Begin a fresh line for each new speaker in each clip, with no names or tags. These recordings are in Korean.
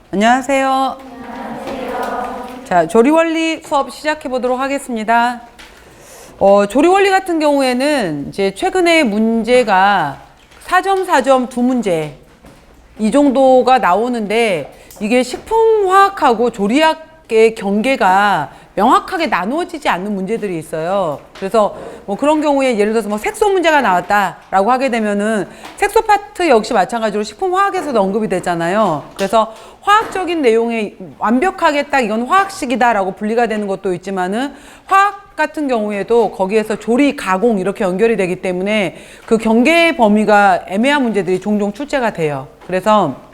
안녕하세요. 자, 조리원리 수업 시작해 보도록 하겠습니다. 조리원리 같은 경우에는 이제 최근에 문제가 4점, 4점 두 문제 이 정도가 나오는데 이게 식품화학하고 조리학의 경계가 명확하게 나누어지지 않는 문제들이 있어요. 그래서 뭐 그런 경우에 예를 들어서 뭐 색소 문제가 나왔다라고 하게 되면은 색소 파트 역시 마찬가지로 식품화학에서도 언급이 되잖아요. 그래서 화학적인 내용에 완벽하게 딱 이건 화학식이다라고 분리가 되는 것도 있지만은 화학 같은 경우에도 거기에서 조리, 가공 이렇게 연결이 되기 때문에 그 경계 범위가 애매한 문제들이 종종 출제가 돼요. 그래서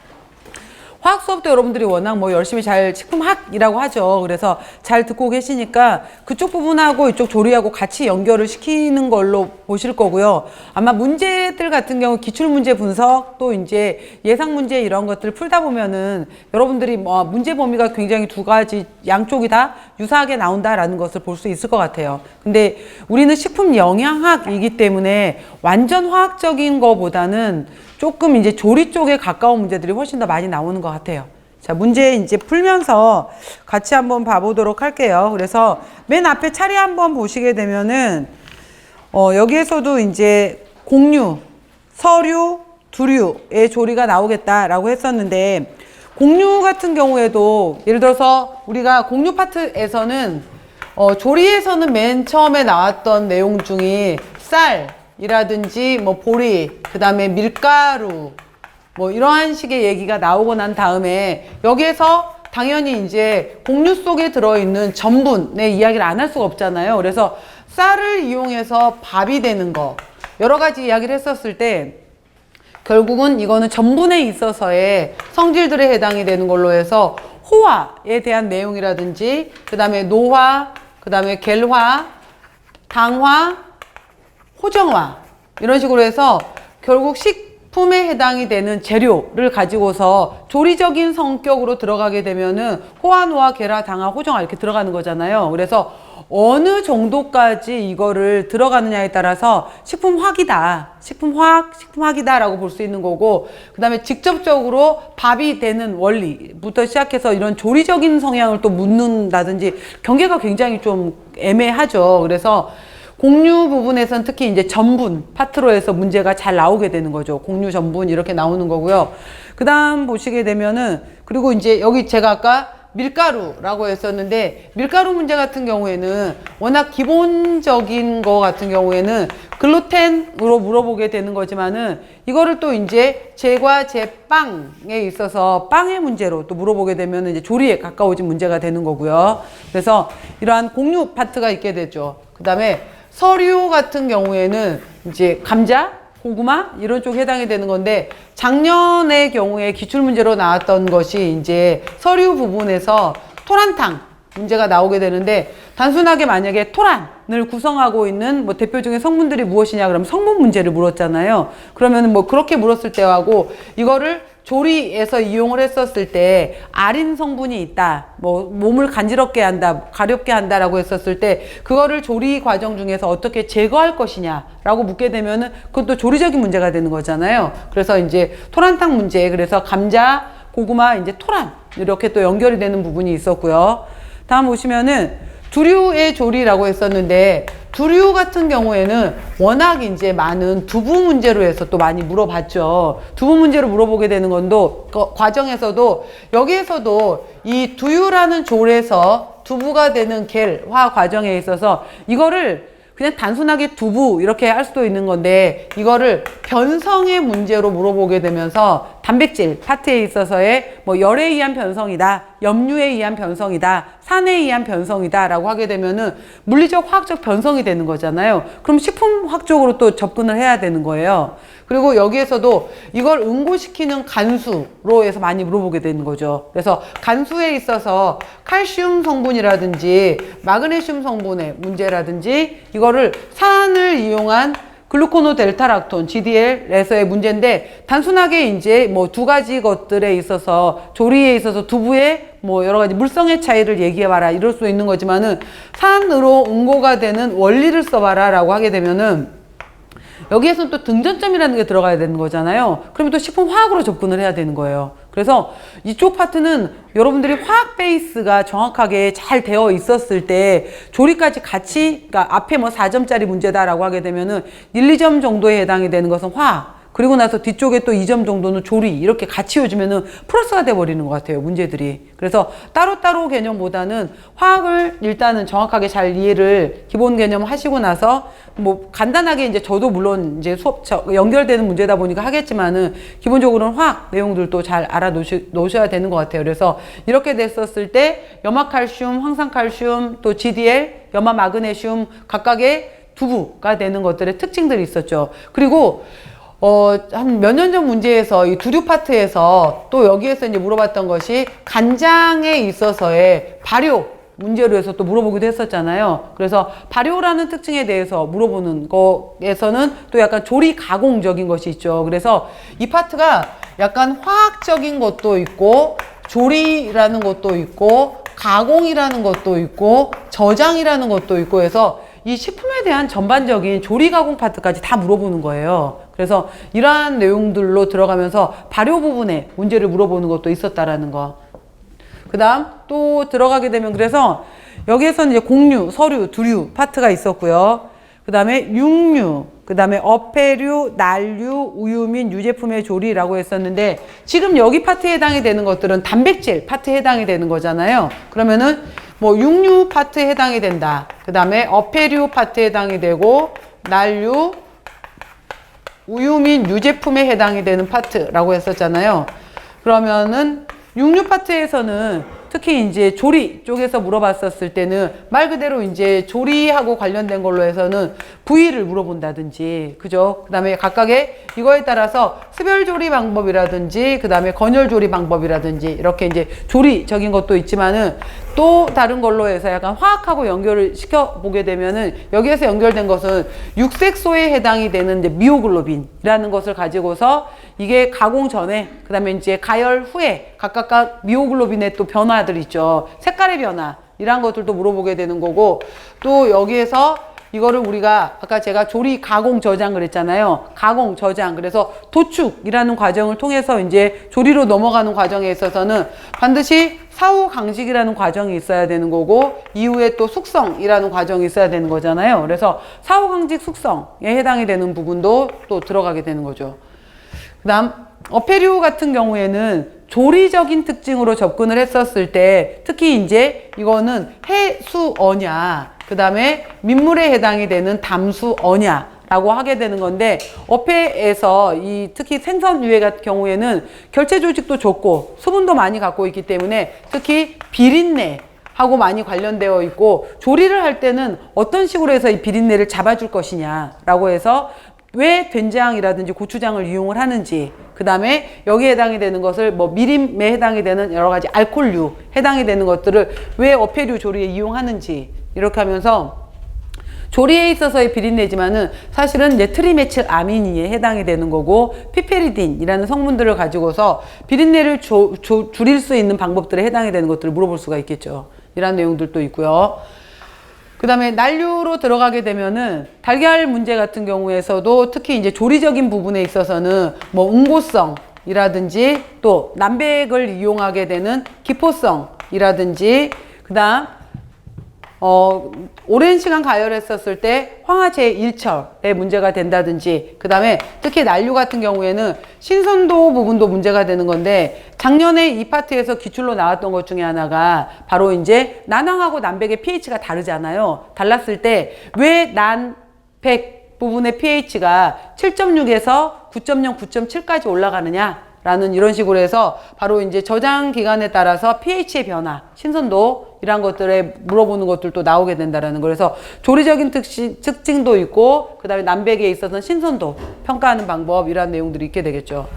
화학 수업도 여러분들이 워낙 뭐 열심히 잘 식품학이라고 하죠. 그래서 잘 듣고 계시니까 그쪽 부분하고 이쪽 조리하고 같이 연결을 시키는 걸로 보실 거고요. 아마 문제들 같은 경우 기출문제 분석 또 이제 예상 문제 이런 것들 풀다 보면은 여러분들이 뭐 문제 범위가 굉장히 두 가지 양쪽이 다 유사하게 나온다라는 것을 볼 수 있을 것 같아요. 근데 우리는 식품 영양학이기 때문에 완전 화학적인 거보다는 조금 이제 조리 쪽에 가까운 문제들이 훨씬 더 많이 나오는 것 같아요. 자, 문제 이제 풀면서 같이 한번 봐보도록 할게요. 그래서 맨 앞에 차례 한번 보시게 되면은, 여기에서도 이제 공류, 서류, 두류의 조리가 나오겠다라고 했었는데, 공류 같은 경우에도 예를 들어서 우리가 공류 파트에서는, 조리에서는 맨 처음에 나왔던 내용 중에 쌀, 이라든지 뭐 보리, 그 다음에 밀가루 뭐 이러한 식의 얘기가 나오고 난 다음에 여기에서 당연히 이제 공류 속에 들어있는 전분의 이야기를 안 할 수가 없잖아요. 그래서 쌀을 이용해서 밥이 되는 거 여러 가지 이야기를 했었을 때 결국은 이거는 전분에 있어서의 성질들에 해당이 되는 걸로 해서 호화에 대한 내용이라든지 그 다음에 노화, 그 다음에 겔화, 당화, 호정화 이런 식으로 해서 결국 식품에 해당이 되는 재료를 가지고서 조리적인 성격으로 들어가게 되면은 호화, 노화, 계라, 당화, 호정화 이렇게 들어가는 거잖아요. 그래서 어느 정도까지 이거를 들어가느냐에 따라서 식품화학이다, 식품화학이다 라고 볼 수 있는 거고 그 다음에 직접적으로 밥이 되는 원리부터 시작해서 이런 조리적인 성향을 또 묻는다든지 경계가 굉장히 좀 애매하죠. 그래서 공류 부분에서는 특히 이제 전분 파트로 해서 문제가 잘 나오게 되는 거죠. 공류, 전분 이렇게 나오는 거고요. 그 다음 보시게 되면은 그리고 이제 여기 제가 아까 밀가루라고 했었는데 밀가루 문제 같은 경우에는 워낙 기본적인 거 같은 경우에는 글루텐으로 물어보게 되는 거지만은 이거를 또 이제 제과 제빵에 있어서 빵의 문제로 또 물어보게 되면 이제 조리에 가까워진 문제가 되는 거고요. 그래서 이러한 공류 파트가 있게 되죠. 그 다음에 서류 같은 경우에는 이제 감자, 고구마 이런 쪽에 해당이 되는 건데 작년의 경우에 기출문제로 나왔던 것이 이제 서류 부분에서 토란탕 문제가 나오게 되는데 단순하게 만약에 토란을 구성하고 있는 뭐 대표적인 성분들이 무엇이냐 그러면 성분 문제를 물었잖아요. 그러면 뭐 그렇게 물었을 때하고 이거를 조리에서 이용을 했었을 때 아린 성분이 있다, 뭐 몸을 간지럽게 한다, 가렵게 한다라고 했었을 때 그거를 조리 과정 중에서 어떻게 제거할 것이냐라고 묻게 되면은 그것도 조리적인 문제가 되는 거잖아요. 그래서 이제 토란탕 문제, 그래서 감자, 고구마, 이제 토란 이렇게 또 연결이 되는 부분이 있었고요. 다음 보시면은 두류의 조리라고 했었는데 두류 같은 경우에는 워낙 이제 많은 두부 문제로 해서 또 많이 물어봤죠. 두부 문제로 물어보게 되는 건도 과정에서도 여기에서도 이 두유라는 졸에서 두부가 되는 겔화 과정에 있어서 이거를 그냥 단순하게 두부 이렇게 할 수도 있는 건데 이거를 변성의 문제로 물어보게 되면서 단백질 파트에 있어서의 뭐 열에 의한 변성이다, 염류에 의한 변성이다, 산에 의한 변성이다 라고 하게 되면은 물리적 화학적 변성이 되는 거잖아요. 그럼 식품학적으로 또 접근을 해야 되는 거예요. 그리고 여기에서도 이걸 응고시키는 간수로 해서 많이 물어보게 되는 거죠. 그래서 간수에 있어서 칼슘 성분이라든지 마그네슘 성분의 문제라든지 이거를 산을 이용한 글루코노 델타락톤 GDL에서의 문제인데 단순하게 이제 뭐 두 가지 것들에 있어서 조리에 있어서 두부의 뭐 여러 가지 물성의 차이를 얘기해봐라 이럴 수 있는 거지만은 산으로 응고가 되는 원리를 써봐라 라고 하게 되면은 여기에서는 또 등전점이라는 게 들어가야 되는 거잖아요. 그러면 또 식품화학으로 접근을 해야 되는 거예요. 그래서 이쪽 파트는 여러분들이 화학 베이스가 정확하게 잘 되어 있었을 때 조리까지 같이, 그러니까 앞에 뭐 4점짜리 문제다라고 하게 되면은 1, 2점 정도에 해당이 되는 것은 화학, 그리고 나서 뒤쪽에 또 2점 정도는 조리, 이렇게 같이 요즘에는 플러스가 돼버리는 것 같아요, 문제들이. 그래서 따로따로 개념보다는 화학을 일단은 정확하게 잘 이해를 기본 개념 하시고 나서 뭐 간단하게 이제 저도 물론 이제 수업 연결되는 문제다 보니까 하겠지만은 기본적으로는 화학 내용들도 잘 놓으셔야 되는 것 같아요. 그래서 이렇게 됐었을 때 염화칼슘, 황산칼슘, 또 GDL, 염화마그네슘 각각의 두부가 되는 것들의 특징들이 있었죠. 그리고 한 몇 년 전 문제에서 이 두류 파트에서 또 여기에서 이제 물어봤던 것이 간장에 있어서의 발효 문제로 해서 또 물어보기도 했었잖아요. 그래서 발효라는 특징에 대해서 물어보는 거에서는 또 약간 조리 가공적인 것이 있죠. 그래서 이 파트가 약간 화학적인 것도 있고 조리라는 것도 있고 가공이라는 것도 있고 저장이라는 것도 있고 해서 이 식품에 대한 전반적인 조리 가공 파트까지 다 물어보는 거예요. 그래서 이러한 내용들로 들어가면서 발효 부분에 문제를 물어보는 것도 있었다라는 거. 그 다음 또 들어가게 되면 그래서 여기에서는 이제 곡류, 서류, 두류 파트가 있었고요. 그 다음에 육류, 그 다음에 어패류, 난류, 우유 및 유제품의 조리라고 했었는데 지금 여기 파트에 해당이 되는 것들은 단백질 파트에 해당이 되는 거잖아요. 그러면은 뭐 육류 파트에 해당이 된다. 그 다음에 어패류 파트에 해당이 되고 난류, 우유 및 유제품에 해당이 되는 파트라고 했었잖아요. 그러면은 육류 파트에서는 특히 이제 조리 쪽에서 물어봤었을 때는 말 그대로 이제 조리하고 관련된 걸로 해서는 부위를 물어본다든지, 그죠? 그 다음에 각각의 이거에 따라서 습열 조리 방법이라든지, 그 다음에 건열 조리 방법이라든지, 이렇게 이제 조리적인 것도 있지만은 또 다른 걸로 해서 약간 화학하고 연결을 시켜보게 되면은 여기에서 연결된 것은 육색소에 해당이 되는 이제 미오글로빈이라는 것을 가지고서 이게 가공 전에, 그 다음에 이제 가열 후에 각각 미오글로빈의 또 변화들 있죠. 색깔의 변화, 이런 것들도 물어보게 되는 거고, 또 여기에서 이거를 우리가 아까 제가 조리 가공 저장을 했잖아요. 가공 저장. 그래서 도축이라는 과정을 통해서 이제 조리로 넘어가는 과정에 있어서는 반드시 사후 강직이라는 과정이 있어야 되는 거고, 이후에 또 숙성이라는 과정이 있어야 되는 거잖아요. 그래서 사후 강직 숙성에 해당이 되는 부분도 또 들어가게 되는 거죠. 그 다음 어패류 같은 경우에는 조리적인 특징으로 접근을 했었을 때 특히 이제 이거는 해수어냐, 그 다음에 민물에 해당이 되는 담수어냐라고 하게 되는 건데, 어패에서 이 특히 생선 유해 같은 경우에는 결체 조직도 좁고 수분도 많이 갖고 있기 때문에 특히 비린내 하고 많이 관련되어 있고, 조리를 할 때는 어떤 식으로 해서 이 비린내를 잡아줄 것이냐라고 해서 왜 된장이라든지 고추장을 이용을 하는지, 그 다음에 여기에 해당이 되는 것을 뭐 미림에 해당이 되는 여러 가지 알코올류 해당이 되는 것들을 왜 어패류 조리에 이용하는지, 이렇게 하면서 조리에 있어서의 비린내지만은 사실은 이제 트리메틸아민에 해당이 되는 거고, 피페리딘이라는 성분들을 가지고서 비린내를 줄일 수 있는 방법들에 해당이 되는 것들을 물어볼 수가 있겠죠. 이런 내용들도 있고요. 그 다음에 난류로 들어가게 되면은 달걀 문제 같은 경우에서도 특히 이제 조리적인 부분에 있어서는 뭐 응고성이라든지 또 남백을 이용하게 되는 기포성이라든지, 그 다음 오랜 시간 가열했었을 때 황화제 일철에 문제가 된다든지, 그 다음에 특히 난류 같은 경우에는 신선도 부분도 문제가 되는 건데, 작년에 이 파트에서 기출로 나왔던 것 중에 하나가 바로 이제 난황하고 남백의 pH가 다르잖아요. 달랐을 때 왜 난백 부분의 pH가 7.6에서 9.0, 9.7까지 올라가느냐 라는 이런 식으로 해서 바로 이제 저장 기간에 따라서 pH의 변화, 신선도 이런 것들에 물어보는 것들도 나오게 된다라는 거. 그래서 조리적인 특징도 있고, 그 다음에 남백에 있어서는 신선도 평가하는 방법, 이런 내용들이 있게 되겠죠.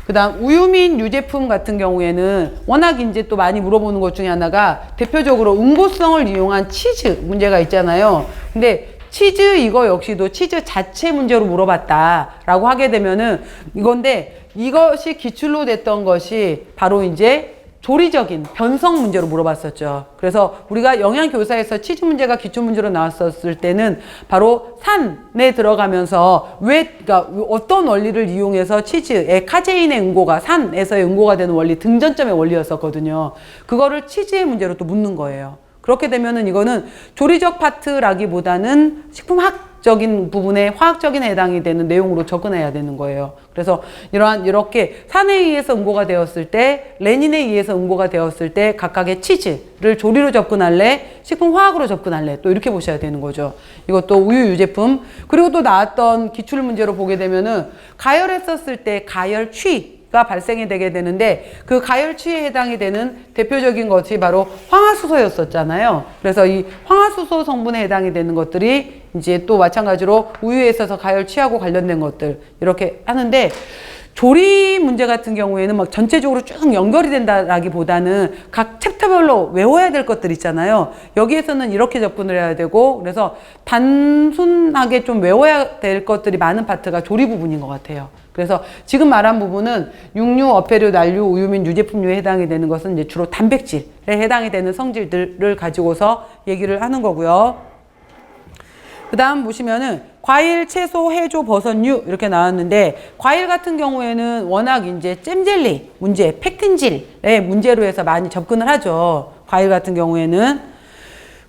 그 다음 우유 및 유제품 같은 경우에는 워낙 이제 또 많이 물어보는 것 중에 하나가 대표적으로 응고성을 이용한 치즈 문제가 있잖아요. 근데 치즈 이거 역시도 치즈 자체 문제로 물어봤다라고 하게 되면은 이건데, 이것이 기출로 됐던 것이 바로 이제 조리적인 변성 문제로 물어봤었죠. 그래서 우리가 영양교사에서 치즈 문제가 기출문제로 나왔었을 때는 바로 산에 들어가면서 그러니까 어떤 원리를 이용해서 치즈의 카제인의 응고가 산에서의 응고가 되는 원리, 등전점의 원리였었거든요. 그거를 치즈의 문제로 또 묻는 거예요. 그렇게 되면은 이거는 조리적 파트라기보다는 식품학적인 부분에 화학적인 해당이 되는 내용으로 접근해야 되는 거예요. 그래서 이렇게 산에 의해서 응고가 되었을 때, 레닌에 의해서 응고가 되었을 때 각각의 치즈를 조리로 접근할래, 식품화학으로 접근할래, 또 이렇게 보셔야 되는 거죠. 이것도 우유 유제품. 그리고 또 나왔던 기출 문제로 보게 되면은 가열했었을 때 가열취 가 발생이 되게 되는데, 그 가열취에 해당이 되는 대표적인 것이 바로 황화수소였었잖아요. 그래서 이 황화수소 성분에 해당이 되는 것들이 이제 또 마찬가지로 우유에 있어서 가열취하고 관련된 것들 이렇게 하는데, 조리 문제 같은 경우에는 막 전체적으로 쭉 연결이 된다라기보다는 각 챕터별로 외워야 될 것들 있잖아요. 여기에서는 이렇게 접근을 해야 되고, 그래서 단순하게 좀 외워야 될 것들이 많은 파트가 조리 부분인 것 같아요. 그래서 지금 말한 부분은 육류, 어패류, 난류, 우유 및 유제품류에 해당이 되는 것은 이제 주로 단백질에 해당이 되는 성질들을 가지고서 얘기를 하는 거고요. 그 다음 보시면은 과일, 채소, 해조, 버섯류 이렇게 나왔는데, 과일 같은 경우에는 워낙 이제 잼젤리 문제, 팩틴질의 문제로 해서 많이 접근을 하죠. 과일 같은 경우에는.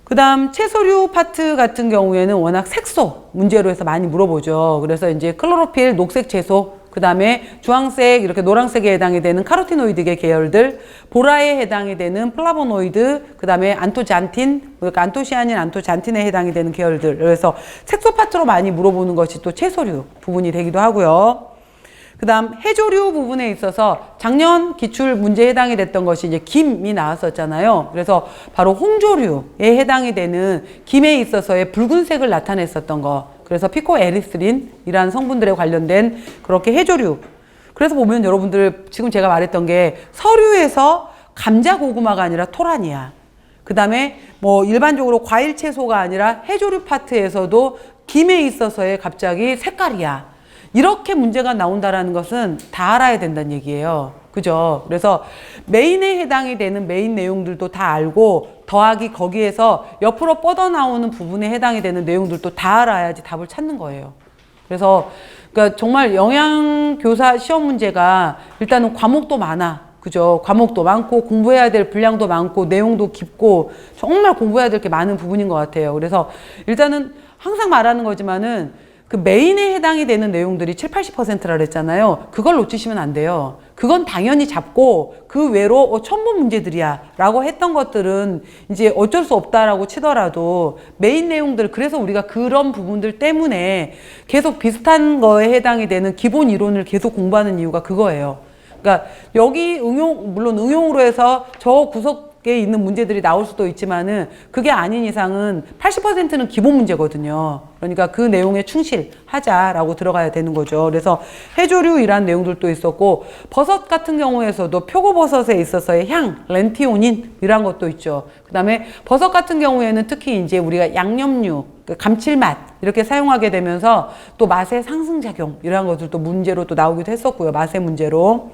그 다음 채소류 파트 같은 경우에는 워낙 색소 문제로 해서 많이 물어보죠. 그래서 이제 클로로필, 녹색 채소, 그 다음에 주황색, 이렇게 노란색에 해당이 되는 카로티노이드계 계열들, 보라에 해당이 되는 플라보노이드, 그 다음에 안토잔틴, 그러니까 안토시아닌, 안토잔틴에 해당이 되는 계열들. 그래서 색소 파트로 많이 물어보는 것이 또 채소류 부분이 되기도 하고요. 그 다음 해조류 부분에 있어서 작년 기출 문제에 해당이 됐던 것이 이제 김이 나왔었잖아요. 그래서 바로 홍조류에 해당이 되는 김에 있어서의 붉은색을 나타냈었던 거. 그래서 피코에리스린이라는 성분들에 관련된 그렇게 해조류. 그래서 보면 여러분들 지금 제가 말했던 게 서류에서 감자 고구마가 아니라 토란이야. 그 다음에 뭐 일반적으로 과일 채소가 아니라 해조류 파트에서도 김에 있어서의 갑자기 색깔이야. 이렇게 문제가 나온다라는 것은 다 알아야 된다는 얘기예요. 그죠? 그래서 메인에 해당이 되는 메인 내용들도 다 알고, 더하기 거기에서 옆으로 뻗어나오는 부분에 해당이 되는 내용들도 다 알아야지 답을 찾는 거예요. 그래서 그러니까 정말 영양교사 시험 문제가 일단은 과목도 많아. 그죠? 과목도 많고 공부해야 될 분량도 많고 내용도 깊고 정말 공부해야 될 게 많은 부분인 것 같아요. 그래서 일단은 항상 말하는 거지만은 그 메인에 해당이 되는 내용들이 70~80%라 그랬잖아요. 그걸 놓치시면 안 돼요. 그건 당연히 잡고 그 외로 첨부 문제들이야 라고 했던 것들은 이제 어쩔 수 없다라고 치더라도 메인 내용들, 그래서 우리가 그런 부분들 때문에 계속 비슷한 거에 해당이 되는 기본 이론을 계속 공부하는 이유가 그거예요. 그러니까 여기 물론 응용으로 해서 저 구석에 있는 문제들이 나올 수도 있지만은 그게 아닌 이상은 80%는 기본 문제거든요. 그러니까 그 내용에 충실하자라고 들어가야 되는 거죠. 그래서 해조류이란 내용들도 있었고, 버섯 같은 경우에서도 표고버섯에 있어서의 향, 렌티오닌이란 것도 있죠. 그 다음에 버섯 같은 경우에는 특히 이제 우리가 양념류, 감칠맛 이렇게 사용하게 되면서 또 맛의 상승작용 이런 것들도 문제로 또 나오기도 했었고요. 맛의 문제로.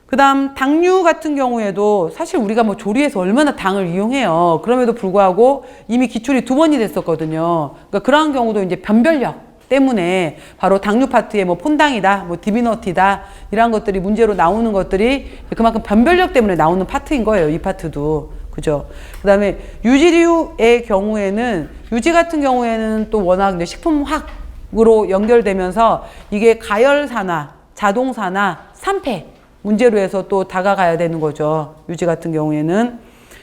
그 다음 당류 같은 경우에도 사실 우리가 뭐 조리해서 얼마나 당을 이용해요. 그럼에도 불구하고 이미 기출이 2번이 됐었거든요. 그러니까 그러한 경우도 이제 변별력 때문에 바로 당류 파트에 뭐 폰당이다, 뭐 디비너티다 이런 것들이 문제로 나오는 것들이 그만큼 변별력 때문에 나오는 파트인 거예요. 이 파트도. 그죠? 그 다음에 유지류의 경우에는, 유지 같은 경우에는 또 워낙 이제 식품화학으로 연결되면서 이게 가열산화, 자동산화, 산패 문제로 해서 또 다가가야 되는 거죠. 유지 같은 경우에는.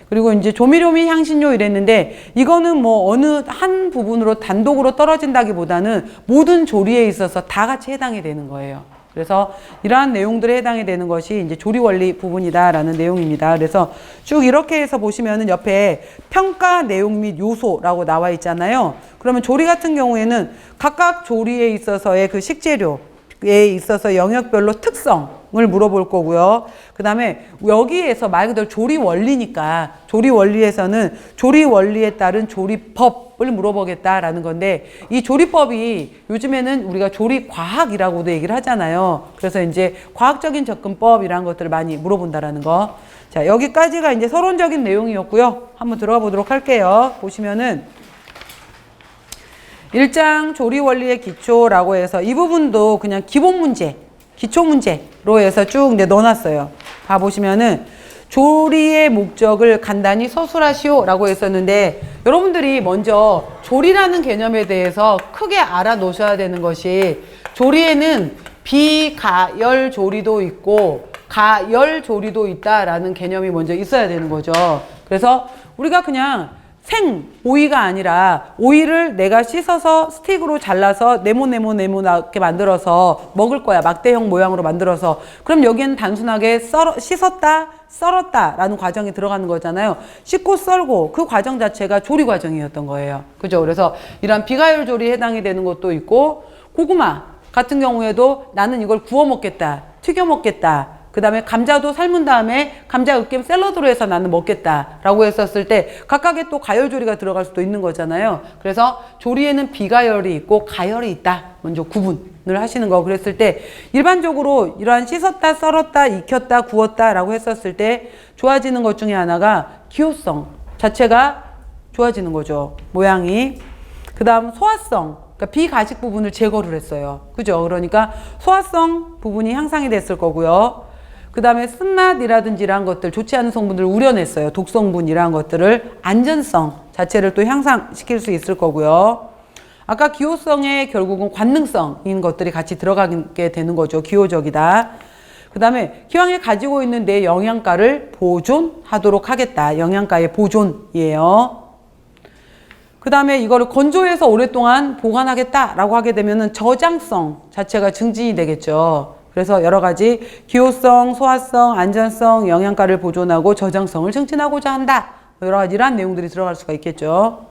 그리고 이제 조미료 및 향신료 이랬는데, 이거는 뭐 어느 한 부분으로 단독으로 떨어진다기보다는 모든 조리에 있어서 다 같이 해당이 되는 거예요. 그래서 이러한 내용들에 해당이 되는 것이 이제 조리 원리 부분이다라는 내용입니다. 그래서 쭉 이렇게 해서 보시면은 옆에 평가 내용 및 요소라고 나와 있잖아요. 그러면 조리 같은 경우에는 각각 조리에 있어서의 그 식재료, 있어서 영역별로 특성을 물어볼 거고요. 그 다음에 여기에서 말 그대로 조리 원리니까 조리 원리에서는 조리 원리에 따른 조리법을 물어보겠다라는 건데, 이 조리법이 요즘에는 우리가 조리 과학이라고도 얘기를 하잖아요. 그래서 이제 과학적인 접근법이라는 것들을 많이 물어본다라는 거. 자, 여기까지가 이제 서론적인 내용이었고요. 한번 들어가 보도록 할게요. 보시면은 1장 조리 원리의 기초라고 해서 이 부분도 그냥 기본 문제, 기초 문제로 해서 쭉 넣어놨어요. 봐보시면은 조리의 목적을 간단히 서술하시오 라고 했었는데, 여러분들이 먼저 조리라는 개념에 대해서 크게 알아놓으셔야 되는 것이, 조리에는 비가열 조리도 있고 가열 조리도 있다라는 개념이 먼저 있어야 되는 거죠. 그래서 우리가 그냥 생 오이가 아니라 오이를 내가 씻어서 스틱으로 잘라서 네모나게 만들어서 먹을 거야. 막대형 모양으로 만들어서. 그럼 여기에는 단순하게 씻었다, 썰었다 라는 과정이 들어가는 거잖아요. 씻고 썰고 그 과정 자체가 조리 과정이었던 거예요. 그죠? 그래서 이런 비가열 조리에 해당이 되는 것도 있고, 고구마 같은 경우에도 나는 이걸 구워 먹겠다, 튀겨 먹겠다, 그 다음에 감자도 삶은 다음에 감자 으깨 샐러드로 해서 나는 먹겠다 라고 했었을 때 각각의 또 가열조리가 들어갈 수도 있는 거잖아요. 그래서 조리에는 비가열이 있고 가열이 있다, 먼저 구분을 하시는 거. 그랬을 때 일반적으로 이러한 씻었다, 썰었다, 익혔다, 구웠다 라고 했었을 때 좋아지는 것 중에 하나가 기호성 자체가 좋아지는 거죠. 모양이. 그 다음 소화성, 그러니까 비가식 부분을 제거를 했어요. 그죠? 그러니까 소화성 부분이 향상이 됐을 거고요. 그 다음에 쓴맛이라든지 이런 것들, 좋지 않은 성분들을 우려냈어요. 독성분 이런 것들을, 안전성 자체를 또 향상시킬 수 있을 거고요. 아까 기호성에 결국은 관능성인 것들이 같이 들어가게 되는 거죠. 기호적이다. 그 다음에 기왕에 가지고 있는 내 영양가를 보존하도록 하겠다. 영양가의 보존이에요. 그 다음에 이거를 건조해서 오랫동안 보관하겠다라고 하게 되면은 저장성 자체가 증진이 되겠죠. 그래서 여러 가지 기호성, 소화성, 안전성, 영양가를 보존하고 저장성을 증진하고자 한다. 여러 가지 이러한 내용들이 들어갈 수가 있겠죠.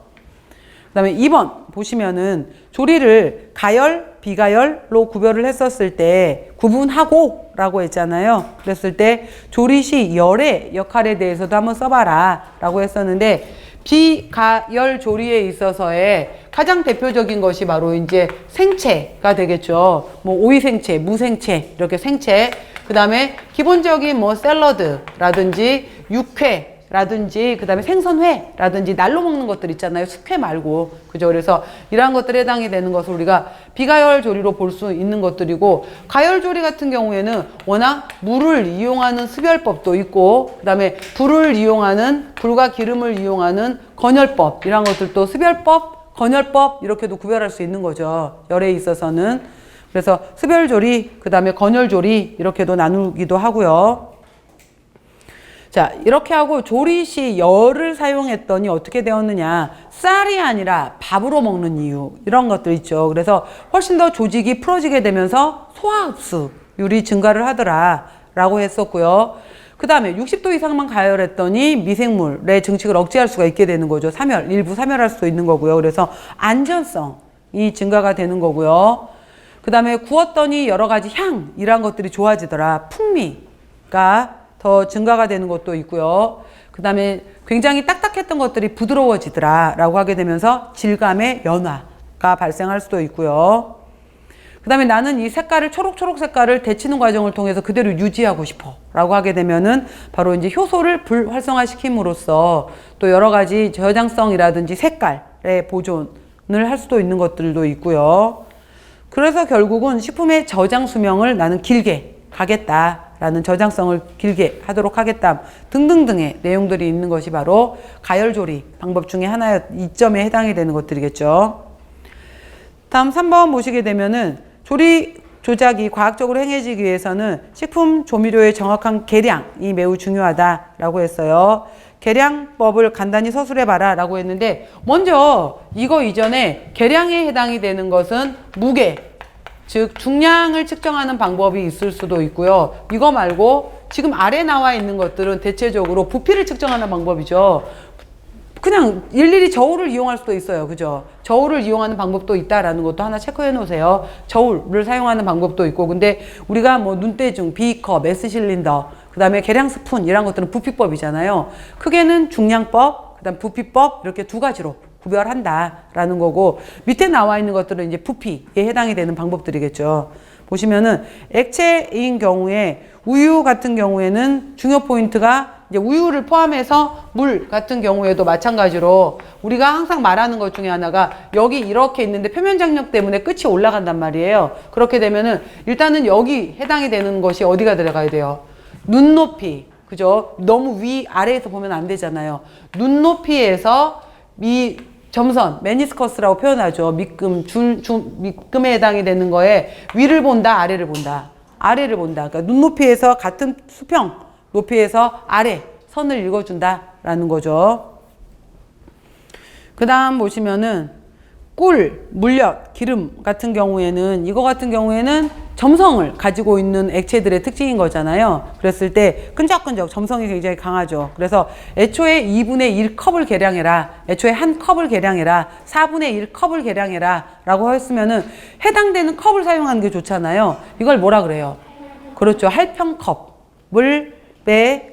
그 다음에 2번 보시면은 조리를 가열, 비가열로 구별을 했었을 때 구분하고 라고 했잖아요. 그랬을 때 조리 시 열의 역할에 대해서도 한번 써봐라 라고 했었는데, 비가열 조리에 있어서의 가장 대표적인 것이 바로 이제 생채가 되겠죠. 뭐 오이 생채, 무 생채, 이렇게 생채. 그 다음에 기본적인 뭐 샐러드라든지 육회라든지, 그 다음에 생선회라든지 날로 먹는 것들 있잖아요. 숙회 말고. 그죠? 그래서 이러한 것들에 해당이 되는 것을 우리가 비가열 조리로 볼 수 있는 것들이고, 가열 조리 같은 경우에는 워낙 물을 이용하는 습열법도 있고, 그 다음에 불을 이용하는, 불과 기름을 이용하는 건열법, 이런 것들도 습열법, 건열법 이렇게도 구별할 수 있는 거죠. 열에 있어서는. 그래서 습열조리, 그 다음에 건열조리 이렇게도 나누기도 하고요. 자, 이렇게 하고 조리 시 열을 사용했더니 어떻게 되었느냐. 쌀이 아니라 밥으로 먹는 이유, 이런 것들 있죠. 그래서 훨씬 더 조직이 풀어지게 되면서 소화흡수율이 증가를 하더라 라고 했었고요. 그 다음에 60도 이상만 가열했더니 미생물의 증식을 억제할 수가 있게 되는 거죠. 일부 사멸할 수도 있는 거고요. 그래서 안전성이 증가가 되는 거고요. 그 다음에 구웠더니 여러 가지 향, 이런 것들이 좋아지더라. 풍미가 더 증가가 되는 것도 있고요. 그 다음에 굉장히 딱딱했던 것들이 부드러워지더라 라고 하게 되면서 질감의 연화가 발생할 수도 있고요. 그 다음에 나는 이 색깔을, 초록초록 색깔을 데치는 과정을 통해서 그대로 유지하고 싶어 라고 하게 되면은 바로 이제 효소를 불활성화시킴으로써 또 여러 가지 저장성이라든지 색깔의 보존을 할 수도 있는 것들도 있고요. 그래서 결국은 식품의 저장 수명을 나는 길게 가겠다라는, 저장성을 길게 하도록 하겠다 등등등의 내용들이 있는 것이 바로 가열조리 방법 중에 하나의 이점에 해당이 되는 것들이겠죠. 다음 3번 보시게 되면은 조리 조작이 과학적으로 행해지기 위해서는 식품 조미료의 정확한 계량이 매우 중요하다라고 했어요. 계량법을 간단히 서술해봐라 라고 했는데, 먼저 이거 이전에 계량에 해당이 되는 것은 무게, 즉 중량을 측정하는 방법이 있을 수도 있고요. 이거 말고 지금 아래 나와 있는 것들은 대체적으로 부피를 측정하는 방법이죠. 그냥 일일이 저울을 이용할 수도 있어요. 그죠? 저울을 이용하는 방법도 있다라는 것도 하나 체크해 놓으세요. 저울을 사용하는 방법도 있고, 근데 우리가 뭐 눈대중, B컵, S실린더, 그 다음에 계량 스푼 이런 것들은 부피법이잖아요. 크게는 중량법, 그 다음 부피법 이렇게 두 가지로 구별한다라는 거고, 밑에 나와 있는 것들은 이제 부피에 해당이 되는 방법들이겠죠. 보시면은 액체인 경우에 우유 같은 경우에는 중요 포인트가 이제 우유를 포함해서 물 같은 경우에도 마찬가지로 우리가 항상 말하는 것 중에 하나가 여기 이렇게 있는데 표면 장력 때문에 끝이 올라간단 말이에요. 그렇게 되면은 일단은 여기 해당이 되는 것이 어디가 들어가야 돼요? 눈높이. 그죠? 너무 위 아래에서 보면 안 되잖아요. 눈높이에서 이 점선, 메니스커스라고 표현하죠. 밑금에 해당이 되는 거에 위를 본다, 아래를 본다. 아래를 본다. 그러니까 눈높이에서 같은 수평 높이에서 아래 선을 읽어준다라는 거죠. 그 다음 보시면은 꿀, 물엿, 기름 같은 경우에는 이거 같은 경우에는 점성을 가지고 있는 액체들의 특징인 거잖아요. 그랬을 때 끈적끈적 점성이 굉장히 강하죠. 그래서 애초에 2분의 1컵을 계량해라. 애초에 한 컵을 계량해라. 4분의 1컵을 계량해라. 라고 했으면은 해당되는 컵을 사용하는 게 좋잖아요. 이걸 뭐라 그래요? 그렇죠. 할평컵을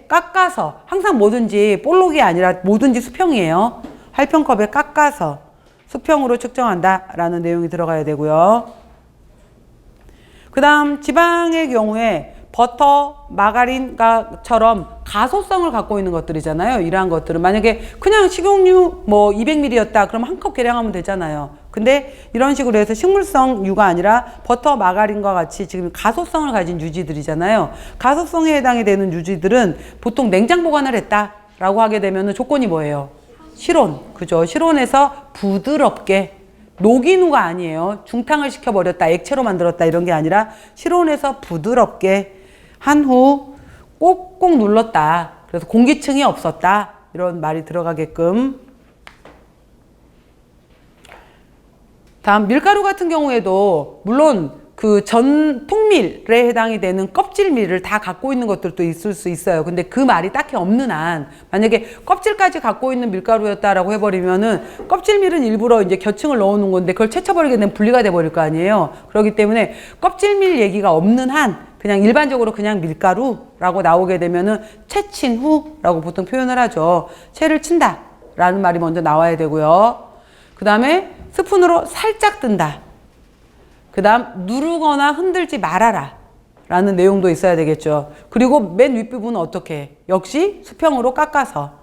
깎아서 항상 뭐든지 볼록이 아니라 뭐든지 수평이에요. 할평컵에 깎아서 수평으로 측정한다라는 내용이 들어가야 되고요. 그 다음 지방의 경우에 버터, 마가린처럼 가소성을 갖고 있는 것들이잖아요. 이러한 것들은 만약에 그냥 식용유 뭐 200ml였다 그럼 한 컵 계량하면 되잖아요. 근데 이런 식으로 해서 식물성 유가 아니라 버터, 마가린과 같이 지금 가소성을 가진 유지들이잖아요. 가소성에 해당이 되는 유지들은 보통 냉장 보관을 했다라고 하게 되면 조건이 뭐예요? 실온. 그죠? 실온에서 부드럽게 녹인 후가 아니에요. 중탕을 시켜버렸다, 액체로 만들었다 이런 게 아니라 실온에서 부드럽게 한 후 꼭꼭 눌렀다. 그래서 공기층이 없었다. 이런 말이 들어가게끔. 다음 밀가루 같은 경우에도 물론 그 통밀에 해당이 되는 껍질밀을 다 갖고 있는 것들도 있을 수 있어요. 근데 그 말이 딱히 없는 한 만약에 껍질까지 갖고 있는 밀가루였다라고 해버리면은 껍질밀은 일부러 이제 겨층을 넣어놓은 건데 그걸 채쳐버리게 되면 분리가 돼버릴 거 아니에요. 그렇기 때문에 껍질밀 얘기가 없는 한 그냥 일반적으로 그냥 밀가루라고 나오게 되면은 채친 후라고 보통 표현을 하죠. 채를 친다 라는 말이 먼저 나와야 되고요. 그 다음에 스푼으로 살짝 뜬다. 그 다음 누르거나 흔들지 말아라 라는 내용도 있어야 되겠죠. 그리고 맨 윗부분은 어떻게 해? 역시 수평으로 깎아서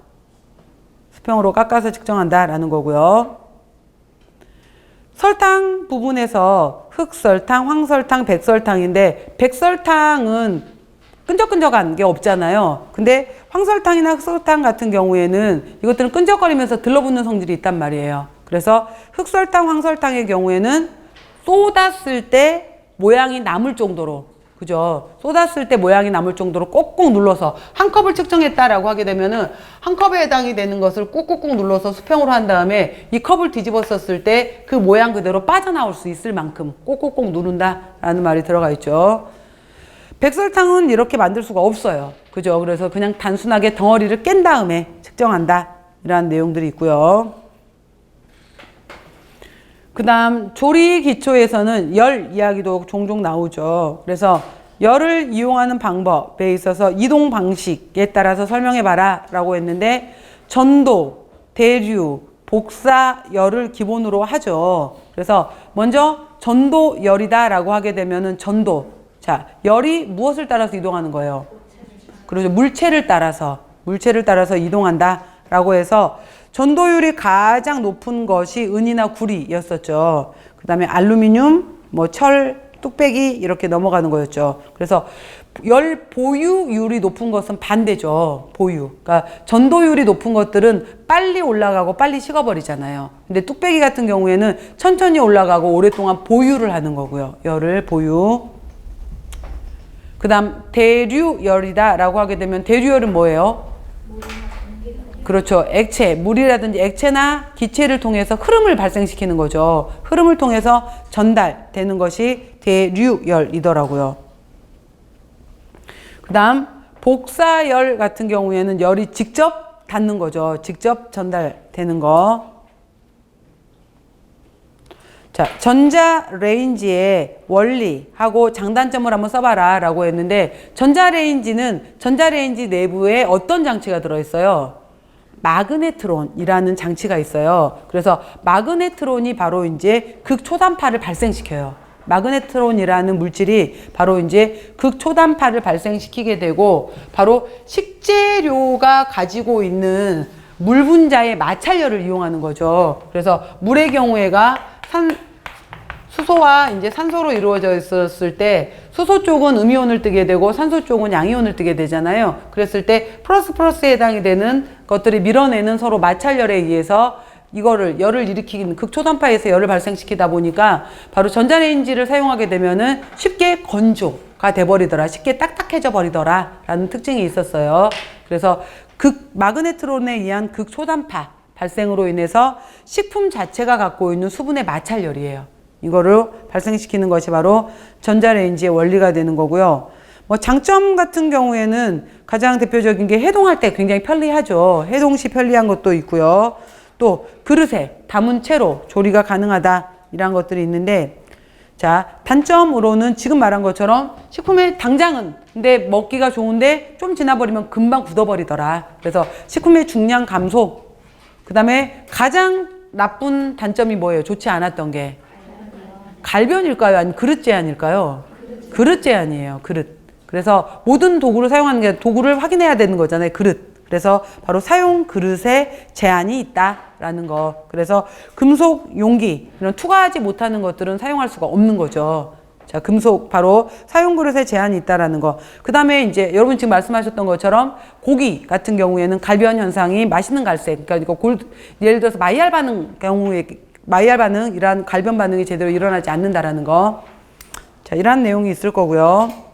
측정한다 라는 거고요. 설탕 부분에서 흑설탕, 황설탕, 백설탕인데 백설탕은 끈적끈적한 게 없잖아요. 근데 황설탕이나 흑설탕 같은 경우에는 이것들은 끈적거리면서 들러붙는 성질이 있단 말이에요. 그래서 흑설탕, 황설탕의 경우에는 쏟았을 때 모양이 남을 정도로, 그죠? 쏟았을 때 모양이 남을 정도로 꼭꼭 눌러서 한 컵을 측정했다라고 하게 되면은 한 컵에 해당이 되는 것을 꾹꾹꾹 눌러서 수평으로 한 다음에 이 컵을 뒤집었었을 때 그 모양 그대로 빠져나올 수 있을 만큼 꼭꼭꼭 누른다라는 말이 들어가 있죠. 백설탕은 이렇게 만들 수가 없어요. 그죠? 그래서 그냥 단순하게 덩어리를 깬 다음에 측정한다. 이런 내용들이 있고요. 그 다음 조리 기초에서는 열 이야기도 종종 나오죠. 그래서 열을 이용하는 방법에 있어서 이동 방식에 따라서 설명해 봐라 라고 했는데 전도, 대류, 복사 열을 기본으로 하죠. 그래서 먼저 전도 열이다 라고 하게 되면은 전도. 자, 열이 무엇을 따라서 이동하는 거예요? 그렇죠. 물체를 따라서 이동한다 라고 해서 전도율이 가장 높은 것이 은이나 구리였었죠. 그 다음에 알루미늄, 뭐 철, 뚝배기 이렇게 넘어가는 거였죠. 그래서 열 보유율이 높은 것은 반대죠. 보유. 그러니까 전도율이 높은 것들은 빨리 올라가고 빨리 식어버리잖아요. 근데 뚝배기 같은 경우에는 천천히 올라가고 오랫동안 보유를 하는 거고요. 열을 보유. 그 다음 대류열이다 라고 하게 되면 대류열은 뭐예요? 그렇죠. 액체, 물이라든지 액체나 기체를 통해서 흐름을 발생시키는 거죠. 흐름을 통해서 전달되는 것이 대류열이더라고요. 그 다음 복사열 같은 경우에는 열이 직접 닿는 거죠. 직접 전달되는 거. 자, 전자레인지의 원리하고 장단점을 한번 써봐라 라고 했는데, 전자레인지는 전자레인지 내부에 어떤 장치가 들어있어요? 마그네트론이라는 장치가 있어요. 그래서 마그네트론이 바로 이제 극초단파를 발생시켜요. 마그네트론이라는 물질이 바로 이제 극초단파를 발생시키게 되고, 바로 식재료가 가지고 있는 물 분자의 마찰열을 이용하는 거죠. 그래서 물의 경우에가 수소와 이제 산소로 이루어져 있었을 때, 수소 쪽은 음이온을 뜨게 되고 산소 쪽은 양이온을 뜨게 되잖아요. 그랬을 때 플러스에 해당이 되는 것들이 밀어내는 서로 마찰열에 의해서 이거를 열을 일으키는 극초단파에서 열을 발생시키다 보니까 바로 전자레인지를 사용하게 되면은 쉽게 건조가 돼버리더라, 쉽게 딱딱해져 버리더라 라는 특징이 있었어요. 그래서 마그네트론에 의한 극초단파 발생으로 인해서 식품 자체가 갖고 있는 수분의 마찰열이에요. 이거를 발생시키는 것이 바로 전자레인지의 원리가 되는 거고요. 뭐 장점 같은 경우에는 가장 대표적인 게 해동할 때 굉장히 편리하죠. 해동 시 편리한 것도 있고요. 또 그릇에 담은 채로 조리가 가능하다, 이런 것들이 있는데, 자, 단점으로는 지금 말한 것처럼 식품의 당장은 근데 먹기가 좋은데 좀 지나버리면 금방 굳어버리더라. 그래서 식품의 중량 감소. 그 다음에 가장 나쁜 단점이 뭐예요? 좋지 않았던 게 갈변일까요? 아니면 그릇 제한일까요? 그릇 제한이에요. 그릇. 그래서 모든 도구를 사용하는 게 도구를 확인해야 되는 거잖아요. 그릇. 그래서 바로 사용 그릇에 제한이 있다라는 거. 그래서 금속 용기, 이런 투과하지 못하는 것들은 사용할 수가 없는 거죠. 자, 금속, 바로 사용 그릇에 제한이 있다라는 거. 그 다음에 이제 여러분 지금 말씀하셨던 것처럼 고기 같은 경우에는 갈변 현상이 맛있는 갈색, 그러니까 이거 예를 들어서 마이알 반응 경우에 마이알 반응, 이러한 갈변 반응이 제대로 일어나지 않는다라는 거. 자, 이러한 내용이 있을 거고요.